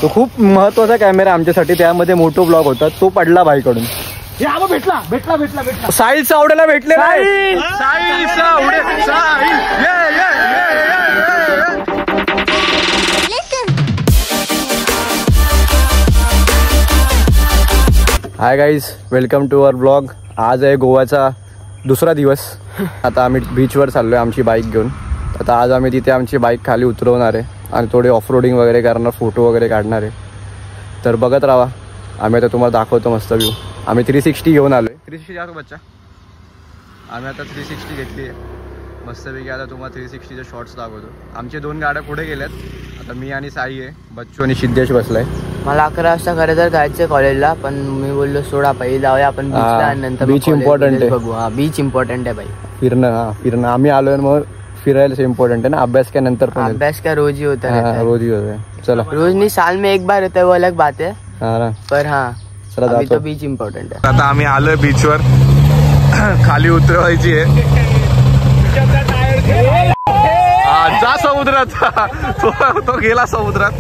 तो खूप महत्वाचा कॅमेरा आमच्यासाठी, त्यामध्ये मोठो ब्लॉग होता, तो पडला बाईकडून. भेटला भेटला भेटला भेटला साहिल सावडेला भेटले. Hi guys, welcome to our blog. आज आहे गोवाचा दुसरा दिवस. आता आम्ही बीचवर चाललो आहे आमची बाईक घेऊन. आता आज आम्ही तिथे आमची बाईक खाली उतरवणार आहे आणि थोडे ऑफ रोडिंग वगैरे करणार, फोटो वगैरे काढणार आहे. तर बघत राहा. आम्ही आता तुम्हाला दाखवतो मस्त व्ह्यू. आम्ही 360 घेऊन आलो आहे. 360 जातो बच्चा. आम्ही आता 360 घेतली आहे मस्तपैकी. आता तुम्हाला 360चे शॉर्ट्स दाखवतो. आमचे 2 गाड्या पुढे गेल्यात. आता मी आणि साई आहे, बच्चू आणि सिद्धेश बसलाय. मला 11 वाजता खरं तर जायचं कॉलेजला, पण मी बोललो सोडा पहिले जाऊया आपण बीचला आणि नंतर बीच इम्पॉर्टंट आहे. बघू. हा बीच इम्पॉर्टंट आहे भाई. फिरणं आम्ही आलोय मग फिरायला इम्पॉर्टंट आहे ना. अभ्यास काय नंतर पण. अभ्यास काय रोज ही होता है. रोज ही होता है. चला रोज नहीं, साल में एक बार होता है, वो अलग बात है. पर हाँ चला अभी तो बीच इम्पॉर्टंट है. आता आम्ही आलोय बीचवर. खाली उतरवायची आहे. जा समुद्रात. तो गेला समुद्रात.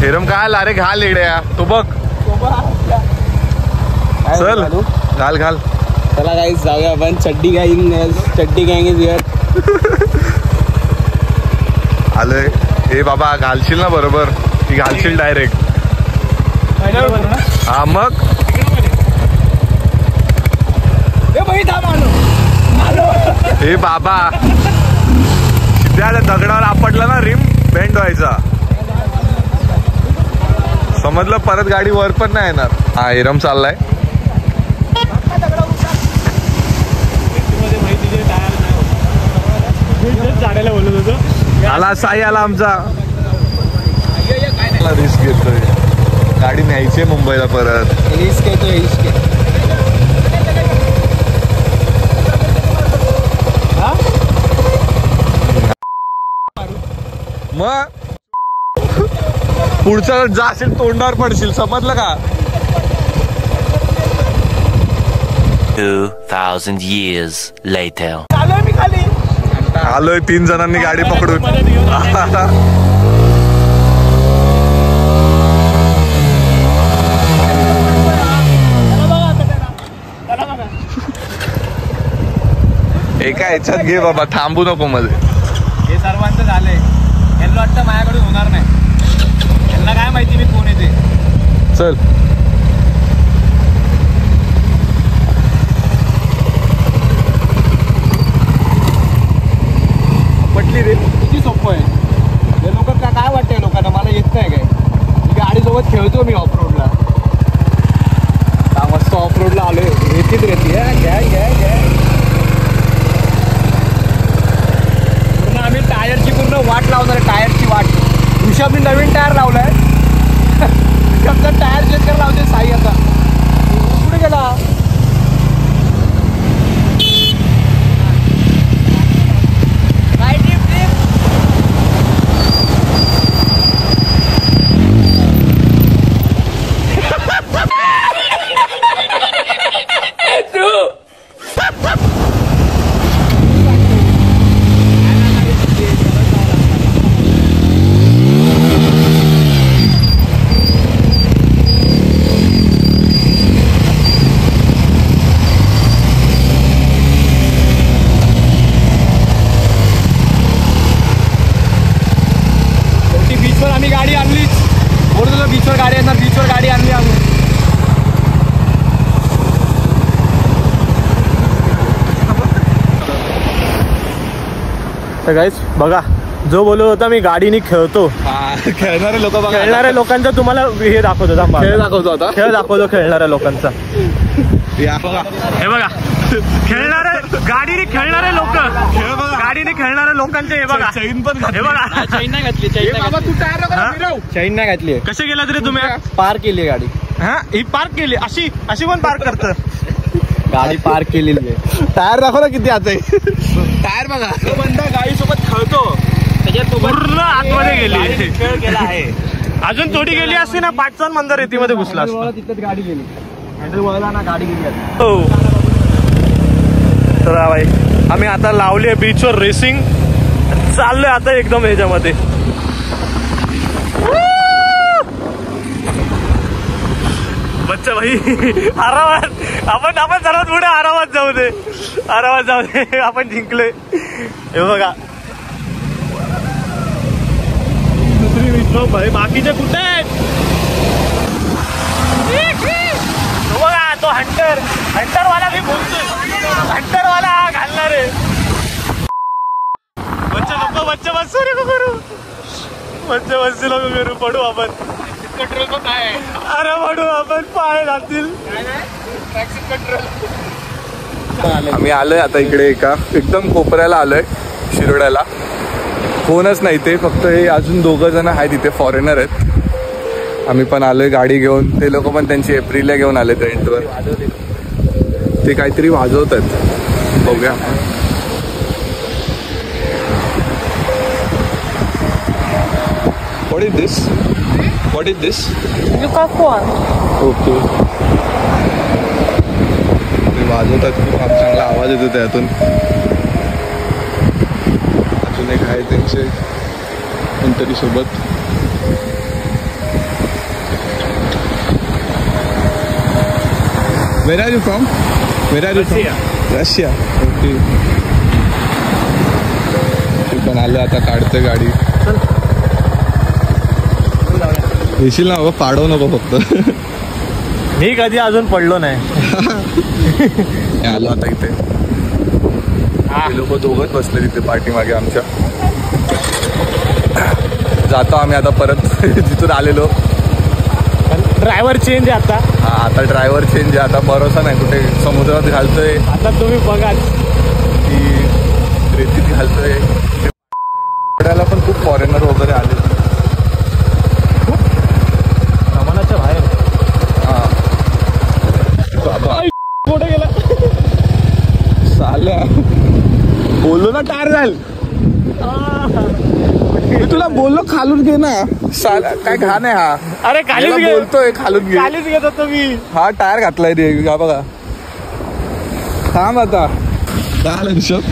हिरम काय अरे घाल इड्या तू बघ. चल घाल घाल. चला गाइस जाऊया आपण. चड्डी गँग आलोय. हे बाबा घालशील ना बरोबर की घालशील डायरेक्ट. हा मग हे बाबा त्या दगडावर आपटला ना, रिम बेंड व्हायचा. समजलं. परत गाडी वर पण नाही येणार. हा हिरम चाललाय. आला साई आला आमचा. रिस्क घेतोय. गाडी न्यायची मुंबईला परत. रिस्क येतोय. मग पुढचा जाशील तोंडावर पडशील. समजलं का. 2000 years later. आलोय 3 जणांनी गाडी पकडून. एका ह्याच्यात घे बाबा, थांबू नको मध्ये. हे सर्वांचं झालंय. यांना वाटतं माझ्याकडून होणार नाही. यांना काय माहिती मी कोण येते. चल पटली रे. किती सोपं आहे. हे लोक काय वाटतंय लोकांना, मला येत नाही काय. गाडीसोबत खेळतो मी ऑफ रोडला. मस्त ऑफ रोडला आलोय. रेतीच रेती घ्या घ्या घ्या. पूर्ण आम्ही टायरची पूर्ण वाट लावणार आहे. टायरची वाट. ऋषभने नवीन टायर लावलाय. ऋषभचा टायर चेंज करायला लावते साई. आता कुठे गेला. आम्ही गाडी आणलीच. बोलतो बीचवर गाडी आणणार. बीचवर गाडी आणली आम्ही. तर गाईस बघा, जो बोलत होता मी गाडीने खेळतो. खेळणाऱ्या लोकांचा तुम्हाला हे दाखवतो. खेळ दाखवतो आता. खेळ दाखवतो खेळणाऱ्या लोकांचा. हे बघा खेळणारे गाडीने खेळणारे लोक. गाडीने खेळणाऱ्या लोकांचे हे बघा. चैन पण हे बघा. चैन नाही घातली. चैन नाही घातली. कसे गेला तरी तुम्ही. पार्क केली गाडी. हा ही पार्क केली. अशी कोण पार्क करतं. गाडी पार्क केलेली आहे. टायर दाखव ना किती आता. टायर बघा. तो बंदा गाडीसोबत खेळतो. त्याच्यात पूर्ण आतमध्ये गेली. खेळ केला आहे. अजून थोडी गेली असती ना, 5 मंदिर रेतीमध्ये घुसला असता. तिथेच गाडी गेली. हँडल वळला ना, गाडी गेली. हो. तर भाई आम्ही आता लावली आहे बीचवर रेसिंग. चाललोय आता एकदम ह्याच्यामध्ये. बच्चा भाई आरामात आपण सर्वात पुढे आरामात जाऊ दे आपण जिंकले. हे बघा दुसरी विश्व भाई बाकीचे कुठे आहेत. बघा तो हंटरवाला मी बोलतोय. हंटरवाला हा घालणार आहे. बच्चा बसू नको करू. बच्चा बसू नको करू. पडू आपण. कंट्रोल पण काय. अरे पडू आपण. पाय लागतील. आम्ही आलोय आता इकडे एका एकदम कोपऱ्याला आलोय शिरोड्याला. कोणच नाही ते फक्त हे अजून 2 जण आहेत तिथे फॉरेनर आहेत. आम्ही पण आलोय गाडी घेऊन. ते लोक पण त्यांची एप्रिलला घेऊन आले रेंटवर. ते काहीतरी वाजवत आहेत. बघूया. What is this? ओके. ते वाजवतात. खूप चांगला आवाज येतो त्यातून. अजून एक आहे त्यांचे कोणतरी सोबत. Where are you from? Russia. Okay. ते पण आलं आता. काढते गाडी. येशील ना बाबा. पाडव नको फक्त. मी कधी अजून पडलो नाही. आलो आता इथे. लोक 2 बसले तिथे पाठीमागे आमच्या. जातो आम्ही आता परत जिथून आलेलो. ड्रायव्हर चेंज आहे आता. आता ड्रायव्हर चेंज आहे. आता भरोसा नाही कुठे समुद्रात घालतोय. आता तुम्ही बघा की रेतीत घालतोय. पुण्याला पण खूप फॉरेनर वगैरे आले. सामानाच्या बाहेर. कुठे गेला साल्या. बोललो ना टायर झाल. मी तुला बोललो खालून घे ना. साला काय घाण आहे हा. अरे खालीच बोलतोय खालून घे. खालीच घेत होतो मी. हा टायर घातलाय रे. हा बघा. थांब आता. झालं हिशोब.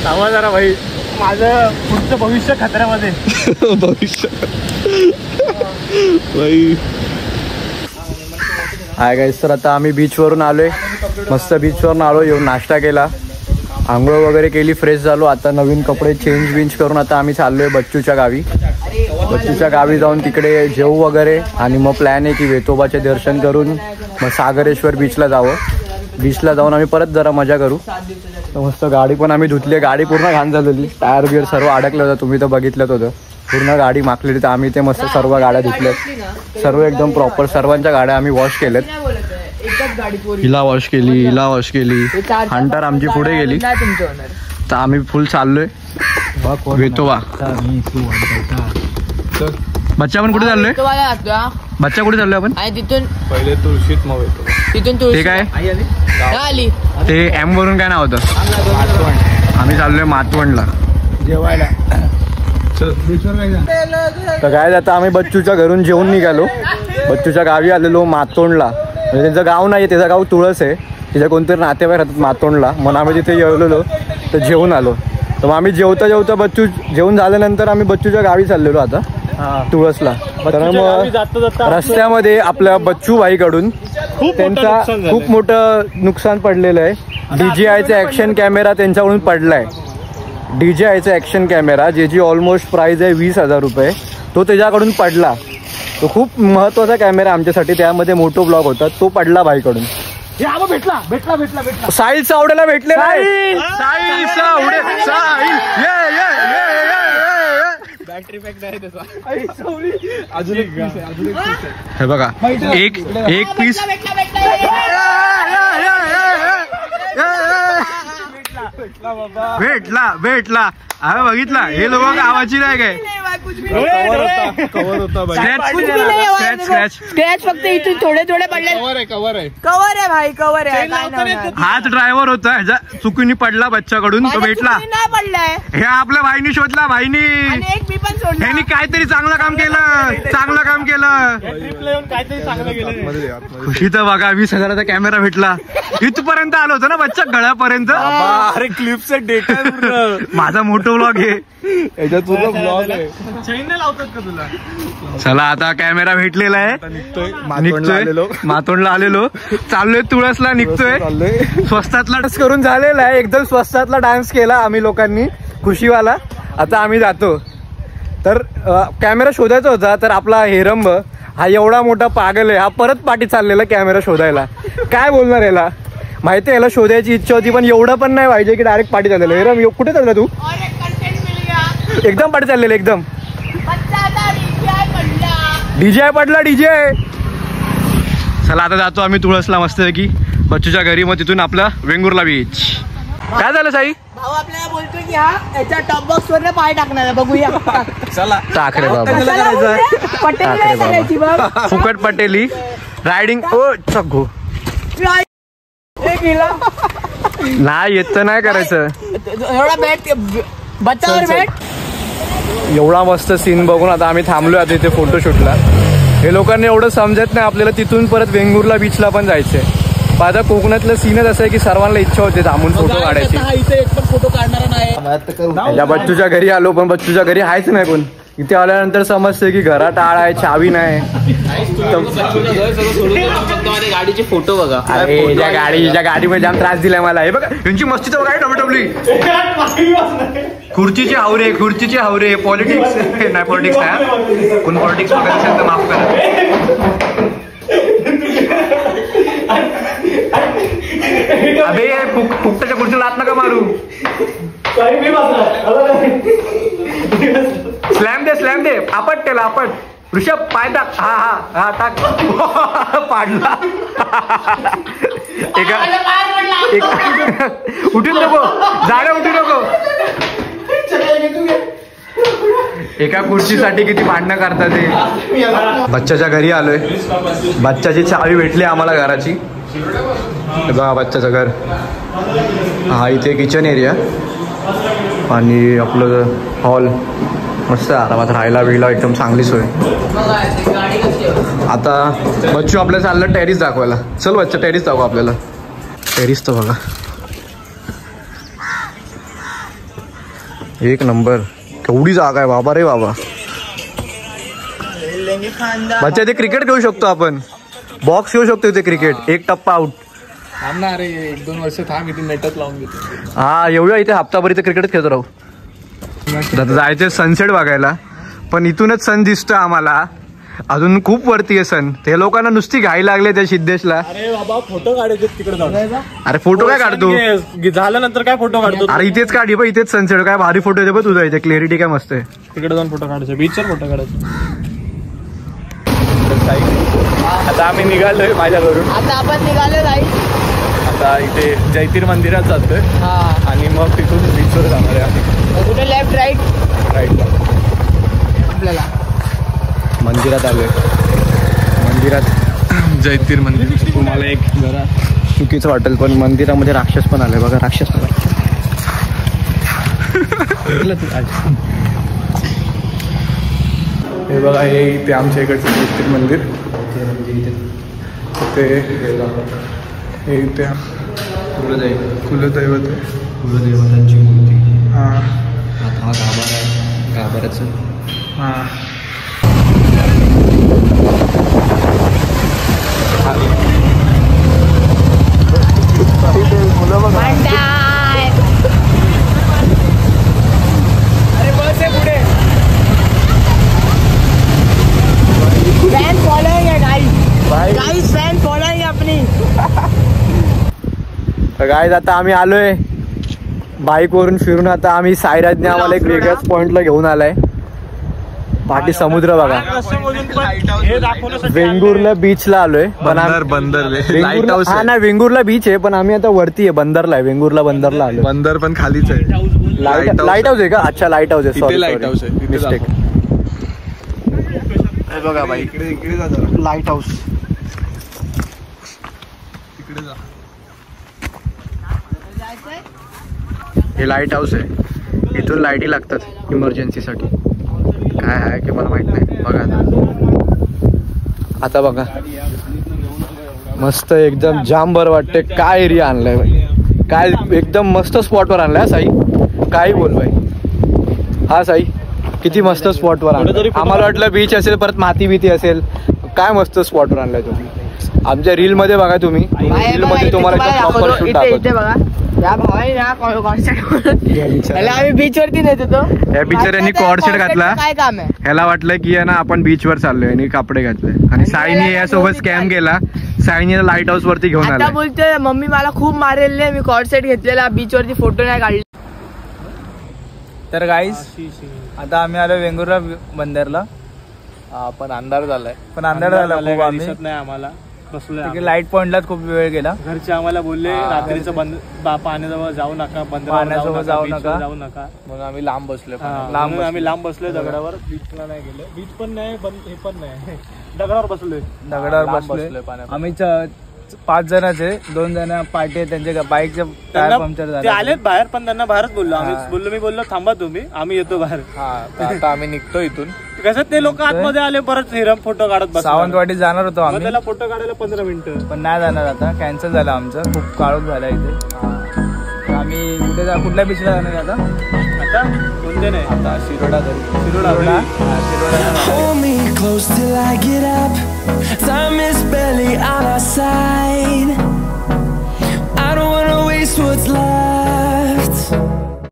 थांबा जरा भाई. माझं पुढचं भविष्य खतऱ्यामध्ये. भविष्य भाई. Hi guys. तर आता आम्ही बीचवरून आलोय. मस्त बीचवरून आलो. येऊन नाश्ता केला. आंघोळ वगैरे केली. फ्रेश झालो. आता नवीन कपडे चेंज करून आता आम्ही चाललोय बच्चूच्या गावी. बच्चूच्या गावी जाऊन तिकडे जेवू वगैरे. आणि मग प्लॅन आहे की वेतोबाचे दर्शन करून मग सागरेश्वर बीचला जावं. बीचला जाऊन आम्ही परत जरा मजा करू. मस्त गाडी पण आम्ही धुतली. गाडी पूर्ण घाण झालेली. टायर बिअर सर्व अडकलं होतं. तुम्ही तर बघितलंच होतं. पूर्ण गाडी माखलेली. तर आम्ही ते मस्त सर्व गाड्या धुतल्यात. सर्व एकदम प्रॉपर. सर्वांच्या गाड्या आम्ही वॉश केल्यात. हिला वॉश केली. हंटर आमची पुढे गेली. तर आम्ही फुल चाललोय वेतोबा. बच्चा पण कुठे चाललोय. बच्चा कुठे चाललोय आपण. तिथून पहिले तुळशीत मग येतो. तिथून ते काय आली. ते एम वरून काय नाव होतं. आम्ही चाललोय मातवणला जेवायला. तर काय आता आम्ही बच्चूच्या घरून जेवून निघालो. बच्चूच्या गावी आलेलो मातोंडला. म्हणजे त्यांचं गाव नाही. त्याचं गाव तुळस आहे. तिथे कोणतरी नातेवाईक राहतात मातोंडला. म्हणून आम्ही तिथे जेवलेलो. तर जेवून आलो. तर मग आम्ही जेवता बच्चू जेवण झाल्यानंतर आम्ही बच्चूच्या गावी चाललेलो आता तुळसला. तर मग रस्त्यामध्ये आपल्या बच्चू भाईकडून त्यांचा खूप मोठं नुकसान पडलेलं आहे. DJIचा ॲक्शन कॅमेरा त्यांच्याकडून पडलाय. DJIचा ॲक्शन कॅमेरा ज्याची ऑलमोस्ट प्राइस आहे 20,000 रुपये. तो त्याच्याकडून पडला. तो खूप महत्त्वाचा कॅमेरा आमच्यासाठी. त्यामध्ये मोठो ब्लॉग होता. तो पडला भाईकडून. भेटला. साहिल सावडेला भेटले. बॅटरी पॅक नाही त्याचा. अजून एक हे बघा. एक पीस भेटला. हा बघितला, हे लोक गावाची नाही काय स्क्रॅच फक्त इथून थोडे थोडे पडले. कवर आहे भाई, कवर आहे. हाच ड्रायव्हर होता, ह्याच्या चुकीने पडला बच्चाकडून, तो भेटला. नाही पडलाय हे आपल्या भाईनी शोधला, भाईनी ह्यांनी काहीतरी चांगलं काम केलं, चांगलं काम केलं. खुशी तर बघा, 20,000चा कॅमेरा भेटला. इथपर्यंत आलो होतो ना बच्चा, गळ्यापर्यंत. अरे क्लिपचा डेटा माझा मोठा व्लॉग आहे. याच्यात तुझा ब्लॉग आहे. लावतात का तुला? चला आता कॅमेरा भेटलेला आहे, निघतोय. मातोंडला आलेलो, चाललोय तुळसला, निघतोय. स्वस्तातला डान्स करून झालेला आहे, एकदम स्वस्तातला डान्स केला आम्ही लोकांनी, खुशीवाला. आता आम्ही जातो. तर कॅमेरा शोधायचा होता, तर आपला हेरंब हा एवढा मोठा पागल आहे, हा परत पाठी चाललेला कॅमेरा शोधायला. काय बोलणार याला, माहिती आहे याला शोधायची इच्छा होती, पण एवढं पण नाही पाहिजे की डायरेक्ट पाठी चाललेलं. हेरंब कुठे चालला तू? एकदम पाठी चाललेलं, एकदम. डीजे पडला, डीजे. चला आता जातो आम्ही तुळसला मस्तपैकी बच्चूच्या घरी, मग तिथून आपला वेंगुर्ला बीच. काय झालं साई? भाऊ आपल्याला बोलतोय की हा याच्या टॉप बॉक्स वर पाय टाकणार, बघूया. चला टाक रे बाबा, फुकट पटेली रायडिंग. ओ चगो नाही येत, नाही करायचं. एवढा बॅट बच्चावर बॅट. एवढा मस्त सीन बघून आता आम्ही थांबलोय आता इथे फोटोशूटला. हे लोकांना एवढं समजत नाही आपल्याला, तिथून परत वेंगुर्ला बीचला पण जायचंय. माझा कोकणातलं सीनच असं आहे की सर्वांना इच्छा होते थांबून फोटो काढायची. फोटो काढणार नाही. या बच्चूच्या घरी आलो, पण बच्चूच्या घरी आहेच नाही कोण. इथे आल्यानंतर समजते की घरात आळ आहे, चावी नाही. गाडीचे फोटो बघा. अरे ज्या गाडीमध्ये जाम त्रास दिलाय मला. हे बघा यांची मस्तीचं बघा, डब्ल्यूडब्ल्यू खुर्चीचे हावरे, खुर्चीचे हावरे. पॉलिटिक्स नाही, पॉलिटिक्स नाही, कोण पॉलिटिक्स बघायचं असेल तर माफ करा. अबे फुकटाच्या खुर्चीला हात नका मारू. स्लॅम दे आपट त्याला, आपट. ऋषभ पाय टाक. हा टाक. पाडला. उठून नको, जागा उठू नको. एका खुर्चीसाठी किती भांडणं करतात ते. बच्चाच्या घरी आलोय, बच्चाची चावी भेटली आम्हाला घराची. बघा बच्चाचं घर. हा इथे किचन एरिया आणि आपलं हॉल मस्त आरामात राहायला बिहायला एकदम चांगली सोय. आता बच्चू आपल्याला चाललं टेरिस दाखवायला. चल बच्चा टेरिस दाखवा आपल्याला. टेरिस तर बघा एक नंबर, केवढी जागा आहे बाबा रे बाबा. बच्चा इथे क्रिकेट खेळू शकतो आपण, बॉक्स खेळू शकतो इथे क्रिकेट. एक टप्पा आउट. थांबणार रे, 1-2 वर्ष थांब, इथे नेटच लावून घेतो. हा एवढ्या इथे हप्ताभर इथे क्रिकेट खेळत राहू. आता जायचं सनसेट बघायला, पण इथूनच सन दिसतं आम्हाला. अजून खूप वरती आहे सन. ते लोकांना नुसती घाई लागले त्या सिद्धेशला. अरे बाबा फोटो काढायचे तिकडे जाऊन. अरे फोटो काय काढतो, झाल्यानंतर काय फोटो काढतो. अरे इथेच काढ, इथेच सनसेट. काय भारी फोटो येते बघ तुझा इथे, क्लिअरिटी काय मस्त आहे. तिकडे जाऊन फोटो काढायचे, बीचवर फोटो काढायचे. आता आम्ही निघालोय माझ्या घरून. आता आपण निघालो नाही, आता इथे जैतीर मंदिरात जातोय आणि मग तिथून बीचवर जाणार आहे. कुठे लेफ्ट राईटला आपल्याला मंदिरात आलोय. मंदिरात जैतीर मंदिर. तुम्हाला एक जरा चुकीचं वाटेल, पण मंदिरामध्ये राक्षस पण आले बघा. राक्षस हे बघा, हे इथे आमच्या इकडचं जैतीर मंदिर. ते हे इथे कुलदैवत आहे, कुलदैवतांची मूर्ती. हां हा गाभारा आहे, गाभाऱ्याचं. हां मुलं बघा. अरे बस आहे पुढे. फॅन फॉलोइंग है गाइस, फॅन फॉलोइंग अपनी. गाईज आता आम्ही आलोय बाईक वरून फिरून. आता आम्ही साईराजने आम्हाला एक वेगळ्याच पॉइंटला घेऊन आलाय. पाठी समुद्र बघा. वेंगुर्ला बीचला आलोय पण हा ना वेंगुर्ला बीच आहे पण आम्ही आता वरती आहे बंदरला आहे. वेंगुर्ला बंदरला आलो. बंदर पण खालीच आहे. लाईट हाऊस आहे का? अच्छा लाईट हाऊस आहे. सॉरी लाईट हाऊस आहे. मिस्टेक. हे बघा बाई इकडे लाईट हाऊस. इकडे जा. हे लाईट हाऊस आहे. इथून लाईटी लागतात इमर्जन्सीसाठी. काय आहे की मला माहित नाही. बघा आता बघा मस्त एकदम जाम बरं वाटते. काय एरिया आणलाय बाई. काय एकदम मस्त स्पॉटवर आणलाय साई. काय बोल बाई. हा साई किती मस्त स्पॉटवर आणलं. आम्हाला वाटलं बीच असेल परत माती बिती असेल. काय मस्त स्पॉटवर आणलाय तुम्ही. आमच्या रील मध्ये बघा तुम्ही. रील मध्ये तुम्हाला प्रॉपर शूट दाखवतो. आम्ही बीच वरती नेत होतो. या बिचाऱ्यांनी कॉर्ड सेट घातला. काय काम आहे. ह्याला वाटलं की ना आपण बीच वर चाललोय आणि कपडे घातले आणि साईने यासोबत स्कॅम केला. साईने लाईट हाऊस वरती घेऊन आला. बोलतोय मम्मी मला खूप मारेल. मी कॉर्ड सेट घेतलेला बीच वरती फोटो नाही काढले. तर गाईस आता आम्ही आलो वेंगुर्ला बंदरला. पण अंधार झालाय. पण अंधार झाला खूप. आम्ही दिसत नाही आम्हाला. बसलोय लाईट पॉइंटलाच खूप वेळ गेला. घरचे आम्हाला बोलले रात्रीचं पाण्याजवळ जाऊ नका. पाण्याजवळ जाऊ नका. मग आम्ही लांब बसलोय. आम्ही लांब बसलोय दगडावर. बीचला नाही गेलो. बीच पण नाही हे पण नाही. दगडावर बसलोय. आम्ही 5 जणांचे 2 जण पार्टी त्यांच्या बाईकचे टायर पंक्चर झाले. ते आलेत बाहेर पण त्यांना बाहेरच बोललो. मी बोललो थांबा तुम्ही आम्ही येतो बाहेर. आता आम्ही निघतो इथून. कसं ते लोक आतमध्ये आले परत हिरम फोटो काढत बस. सावंतवाडी जाणार होतो आम्ही. त्याला फोटो काढायला 15 मिनिटं पण नाही जाणार. आता कॅन्सल झालं आमचं. खूप काळोख झाला इथे. आम्ही कुठल्या बीचला जाणार आता. आता कोणते नाही. आता शिरोडा शिरोडा. शिरोडा.